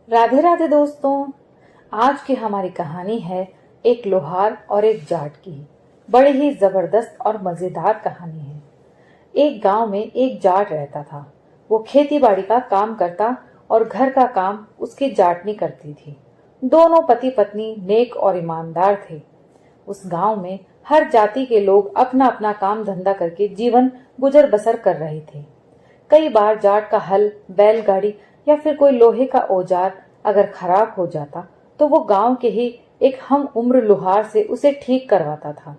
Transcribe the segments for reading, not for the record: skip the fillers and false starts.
राधे राधे दोस्तों। आज की हमारी कहानी है एक लोहार और एक जाट की। बड़ी ही जबरदस्त और मजेदार कहानी है। एक गांव में एक जाट रहता था। वो खेती बाड़ी का काम करता और घर का काम उसकी जाटनी करती थी। दोनों पति पत्नी नेक और ईमानदार थे। उस गांव में हर जाति के लोग अपना अपना काम धंधा करके जीवन गुजर बसर कर रहे थे। कई बार जाट का हल, बैलगाड़ी या फिर कोई लोहे का औजार अगर खराब हो जाता तो वो गांव के ही एक हम उम्र लोहार से उसे ठीक करवाता था।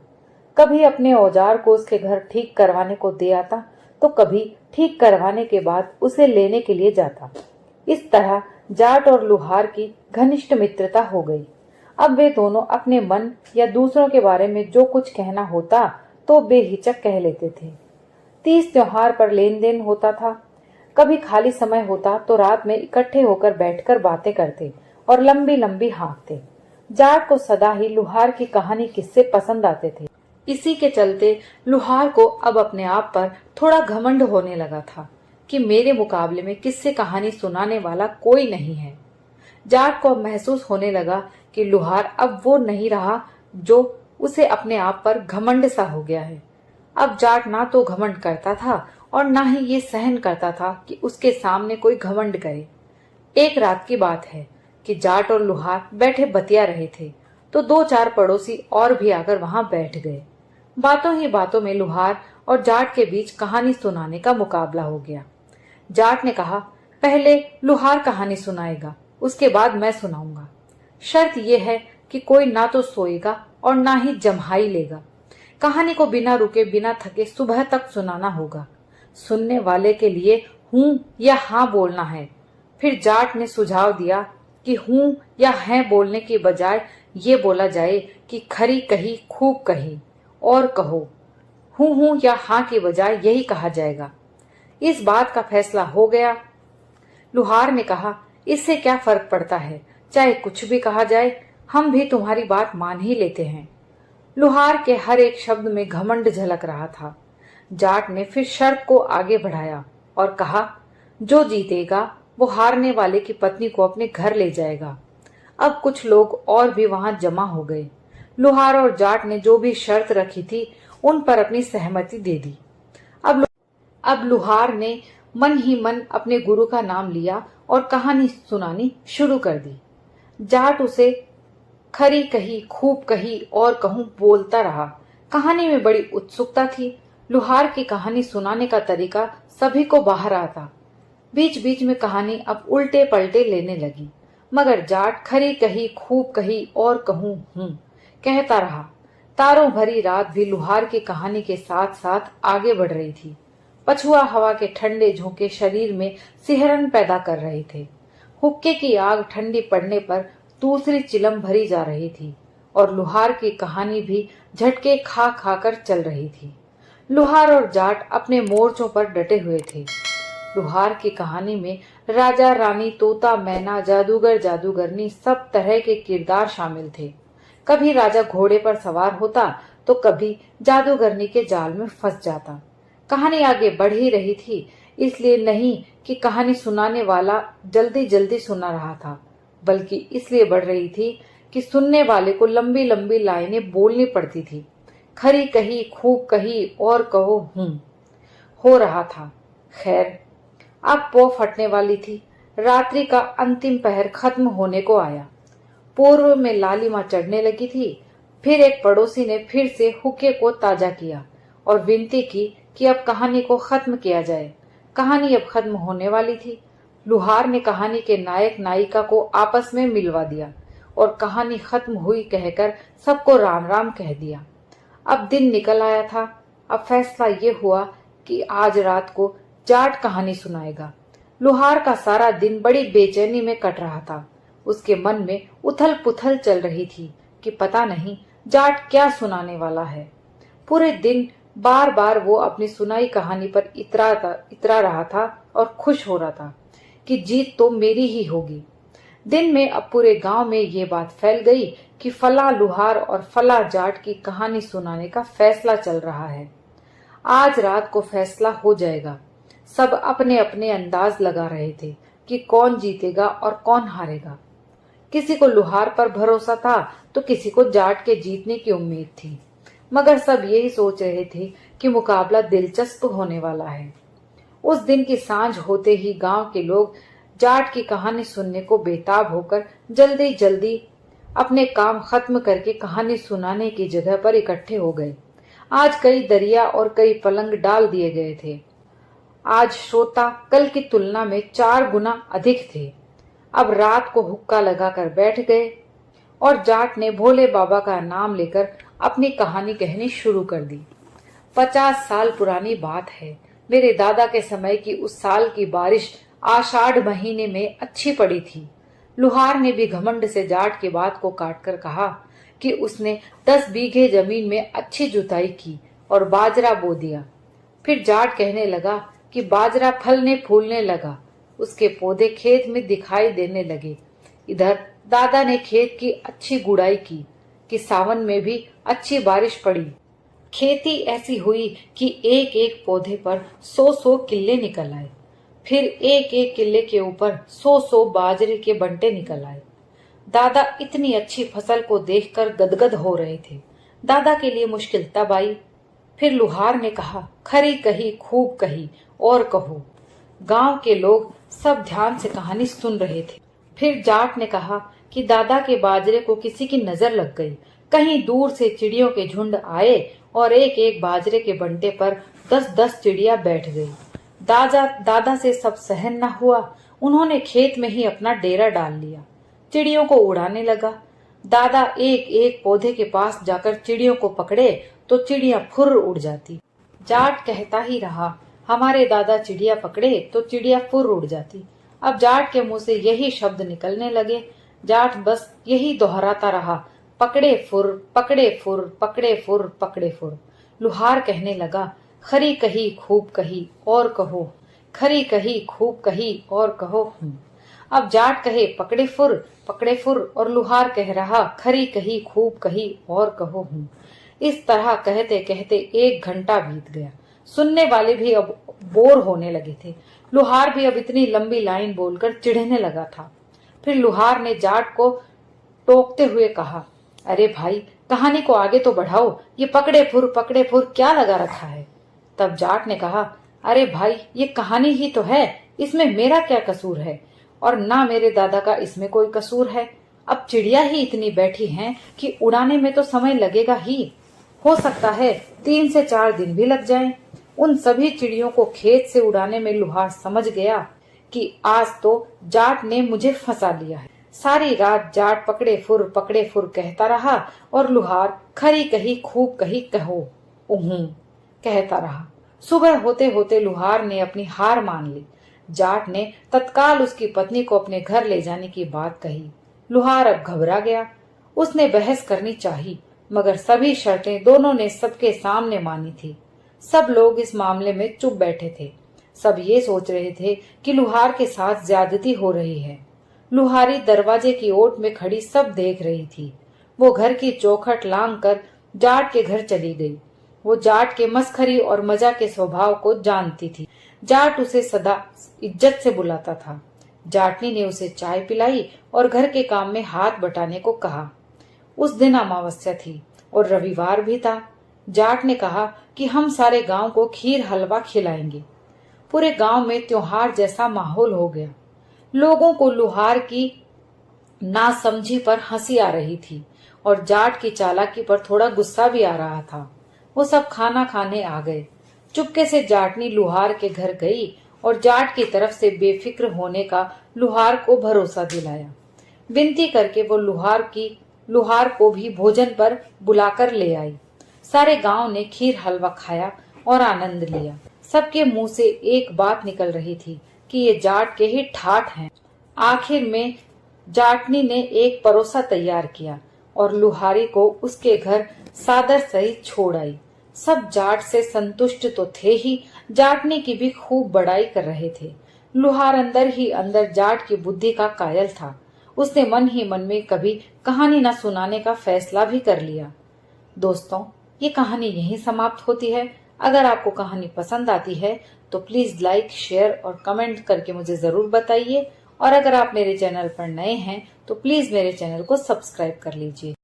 कभी अपने औजार को उसके घर ठीक करवाने को दे आता तो कभी ठीक करवाने के बाद उसे लेने के लिए जाता। इस तरह जाट और लोहार की घनिष्ठ मित्रता हो गई। अब वे दोनों अपने मन या दूसरों के बारे में जो कुछ कहना होता तो बेहिचक कह लेते थे। तीज त्योहार पर लेन देन होता था। कभी खाली समय होता तो रात में इकट्ठे होकर बैठकर बातें करते और लंबी लंबी हाँकते। जाट को सदा ही लुहार की कहानी किस्से पसंद आते थे। इसी के चलते लुहार को अब अपने आप पर थोड़ा घमंड होने लगा था कि मेरे मुकाबले में किस्से कहानी सुनाने वाला कोई नहीं है। जाट को अब महसूस होने लगा कि लुहार अब वो नहीं रहा जो उसे अपने आप पर घमंड सा हो गया है। अब जाट ना तो घमंड करता था और ना ही ये सहन करता था कि उसके सामने कोई घमंड करे। एक रात की बात है कि जाट और लुहार बैठे बतिया रहे थे तो दो चार पड़ोसी और भी आकर वहां बैठ गए। बातों ही बातों में लुहार और जाट के बीच कहानी सुनाने का मुकाबला हो गया। जाट ने कहा, पहले लुहार कहानी सुनाएगा, उसके बाद मैं सुनाऊंगा। शर्त यह है कि कोई ना तो सोएगा और ना ही जम्हाई लेगा। कहानी को बिना रुके बिना थके सुबह तक सुनाना होगा। सुनने वाले के लिए हूं या हाँ बोलना है। फिर जाट ने सुझाव दिया कि हूं या हैं बोलने के बजाय ये बोला जाए कि खरी कही खूब कही और कहो। हूं या हाँ के बजाय यही कहा जाएगा। इस बात का फैसला हो गया। लुहार ने कहा, इससे क्या फर्क पड़ता है, चाहे कुछ भी कहा जाए, हम भी तुम्हारी बात मान ही लेते हैं। लुहार के हर एक शब्द में घमंड झलक रहा था। जाट ने फिर शर्त को आगे बढ़ाया और कहा, जो जीतेगा वो हारने वाले की पत्नी को अपने घर ले जाएगा। अब कुछ लोग और भी वहां जमा हो गए। लुहार और जाट ने जो भी शर्त रखी थी उन पर अपनी सहमति दे दी। अब लुहार ने मन ही मन अपने गुरु का नाम लिया और कहानी सुनानी शुरू कर दी। जाट उसे खरी कही खूब कही और कहूं बोलता रहा। कहानी में बड़ी उत्सुकता थी। लुहार की कहानी सुनाने का तरीका सभी को बाहर आता। बीच बीच में कहानी अब उल्टे पलटे लेने लगी, मगर जाट खरी कही खूब कही और कहूं कहता रहा। तारों भरी रात भी लुहार की कहानी के साथ साथ आगे बढ़ रही थी। पछुआ हवा के ठंडे झोंके शरीर में सिहरन पैदा कर रहे थे। हुक्के की आग ठंडी पड़ने पर दूसरी चिलम भरी जा रही थी और लुहार की कहानी भी झटके खा खाकर चल रही थी। लुहार और जाट अपने मोर्चों पर डटे हुए थे। लुहार की कहानी में राजा रानी, तोता मैना, जादूगर जादूगरनी सब तरह के किरदार शामिल थे। कभी राजा घोड़े पर सवार होता तो कभी जादूगरनी के जाल में फंस जाता। कहानी आगे बढ़ ही रही थी, इसलिए नहीं कि कहानी सुनाने वाला जल्दी जल्दी सुना रहा था, बल्कि इसलिए बढ़ रही थी कि सुनने वाले को लंबी लंबी लाइनें बोलनी पड़ती थी। खरी कही खूब कही और कहो हो रहा था। खैर, अब पौ फटने वाली थी। रात्रि का अंतिम पहर खत्म होने को आया। पूर्व में लालिमा चढ़ने लगी थी। फिर एक पड़ोसी ने फिर से हुक्के को ताजा किया और विनती की कि अब कहानी को खत्म किया जाए। कहानी अब खत्म होने वाली थी। लुहार ने कहानी के नायक नायिका को आपस में मिलवा दिया और कहानी खत्म हुई कहकर सबको राम राम कह दिया। अब दिन निकल आया था। अब फैसला ये हुआ कि आज रात को जाट कहानी सुनाएगा। लुहार का सारा दिन बड़ी बेचैनी में कट रहा था। उसके मन में उथल पुथल चल रही थी कि पता नहीं जाट क्या सुनाने वाला है। पूरे दिन बार बार वो अपनी सुनाई कहानी पर इतरा रहा था और खुश हो रहा था कि जीत तो मेरी ही होगी। दिन में अब पूरे गांव में ये बात फैल गई कि फला लुहार और फला जाट की कहानी सुनाने का फैसला चल रहा है। आज रात को फैसला हो जाएगा। सब अपने अपने अंदाज लगा रहे थे। कि कौन जीतेगा और कौन हारेगा। किसी को लुहार पर भरोसा था तो किसी को जाट के जीतने की उम्मीद थी, मगर सब यही सोच रहे थे कि मुकाबला दिलचस्प होने वाला है। उस दिन की सांझ होते ही गांव के लोग जाट की कहानी सुनने को बेताब होकर जल्दी जल्दी अपने काम खत्म करके कहानी सुनाने की जगह पर इकट्ठे हो गए। आज कई दरिया और कई पलंग डाल दिए गए थे। आज श्रोता कल की तुलना में 4 गुना अधिक थे। अब रात को हुक्का लगाकर बैठ गए और जाट ने भोले बाबा का नाम लेकर अपनी कहानी कहनी शुरू कर दी। 50 साल पुरानी बात है। मेरे दादा के समय की उस साल की बारिश आषाढ़ महीने में अच्छी पड़ी थी। लुहार ने भी घमंड से जाट की बात को काटकर कहा कि उसने 10 बीघे जमीन में अच्छी जुताई की और बाजरा बो दिया। फिर जाट कहने लगा कि बाजरा फलने फूलने लगा, उसके पौधे खेत में दिखाई देने लगे। इधर दादा ने खेत की अच्छी गुड़ाई की कि सावन में भी अच्छी बारिश पड़ी। खेती ऐसी हुई कि एक एक पौधे पर 100-100 किल्ले निकल आए। फिर एक एक किल्ले के ऊपर 100-100 बाजरे के बंटे निकल आए। दादा इतनी अच्छी फसल को देखकर गदगद हो रहे थे। दादा के लिए मुश्किल तब आई। फिर लुहार ने कहा, खरी कही खूब कही और कहो। गांव के लोग सब ध्यान से कहानी सुन रहे थे। फिर जाट ने कहा कि दादा के बाजरे को किसी की नजर लग गई। कहीं दूर से चिड़ियों के झुंड आए और एक एक बाजरे के बंटे पर 10-10 चिड़िया बैठ गई। दादा से सब सहन न हुआ। उन्होंने खेत में ही अपना डेरा डाल लिया। चिड़ियों को उड़ाने लगा। दादा एक एक पौधे के पास जाकर चिड़ियों को पकड़े तो चिड़िया फुर्र उड़ जाती। जाट कहता ही रहा, हमारे दादा चिड़िया पकड़े तो चिड़िया फुर्र उड़ जाती। अब जाट के मुंह से यही शब्द निकलने लगे। जाट बस यही दोहराता रहा, पकड़े फुर, पकड़े फुर, पकड़े फुर, पकड़े फुर। लुहार कहने लगा, खरी कही खूब कही और कहो, खरी कही खूब कही और कहो। अब जाट कहे पकड़े फुर और लुहार कह रहा खरी कही खूब कही और कहो हूँ। इस तरह कहते कहते 1 घंटा बीत गया। सुनने वाले भी अब बोर होने लगे थे। लुहार भी अब इतनी लंबी लाइन बोलकर चिढ़ने लगा था। फिर लुहार ने जाट को टोकते हुए कहा, अरे भाई कहानी को आगे तो बढ़ाओ, ये पकड़े फुर क्या लगा रखा है। तब जाट ने कहा, अरे भाई ये कहानी ही तो है, इसमें मेरा क्या कसूर है और ना मेरे दादा का इसमें कोई कसूर है। अब चिड़िया ही इतनी बैठी हैं कि उड़ाने में तो समय लगेगा ही। हो सकता है 3 से 4 दिन भी लग जाएं। उन सभी चिड़ियों को खेत से उड़ाने में लुहार समझ गया कि आज तो जाट ने मुझे फंसा लिया है। सारी रात जाट पकड़े फुर कहता रहा और लुहार खरी कही खूब कही कहो उहूं कहता रहा। सुबह होते होते लुहार ने अपनी हार मान ली। जाट ने तत्काल उसकी पत्नी को अपने घर ले जाने की बात कही। लुहार अब घबरा गया। उसने बहस करनी चाही, मगर सभी शर्तें दोनों ने सबके सामने मानी थी। सब लोग इस मामले में चुप बैठे थे। सब ये सोच रहे थे कि लुहार के साथ ज्यादती हो रही है। लुहारी दरवाजे की ओट में खड़ी सब देख रही थी। वो घर की चौखट लांग कर जाट के घर चली गई। वो जाट के मस्खरी और मजा के स्वभाव को जानती थी। जाट उसे सदा इज्जत से बुलाता था। जाटनी ने उसे चाय पिलाई और घर के काम में हाथ बटाने को कहा। उस दिन अमावस्या थी और रविवार भी था। जाट ने कहा कि हम सारे गांव को खीर हलवा खिलाएंगे। पूरे गांव में त्योहार जैसा माहौल हो गया। लोगों को लुहार की नासमझी पर हंसी आ रही थी और जाट की चालाकी पर थोड़ा गुस्सा भी आ रहा था। वो सब खाना खाने आ गए। चुपके से जाटनी लुहार के घर गई और जाट की तरफ से बेफिक्र होने का लुहार को भरोसा दिलाया। विनती करके वो लुहार को भी भोजन पर बुलाकर ले आई। सारे गांव ने खीर हलवा खाया और आनंद लिया। सबके मुंह से एक बात निकल रही थी कि ये जाट के ही ठाठ हैं। आखिर में जाटनी ने एक परोसा तैयार किया और लुहारी को उसके घर सादर सहित छोड़ आई। सब जाट से संतुष्ट तो थे ही, जाटनी की भी खूब बड़ाई कर रहे थे। लुहार अंदर ही अंदर जाट की बुद्धि का कायल था। उसने मन ही मन में कभी कहानी न सुनाने का फैसला भी कर लिया। दोस्तों, ये कहानी यहीं समाप्त होती है। अगर आपको कहानी पसंद आती है तो प्लीज लाइक, शेयर और कमेंट करके मुझे जरूर बताइए। और अगर आप मेरे चैनल पर नए हैं तो प्लीज मेरे चैनल को सब्सक्राइब कर लीजिए।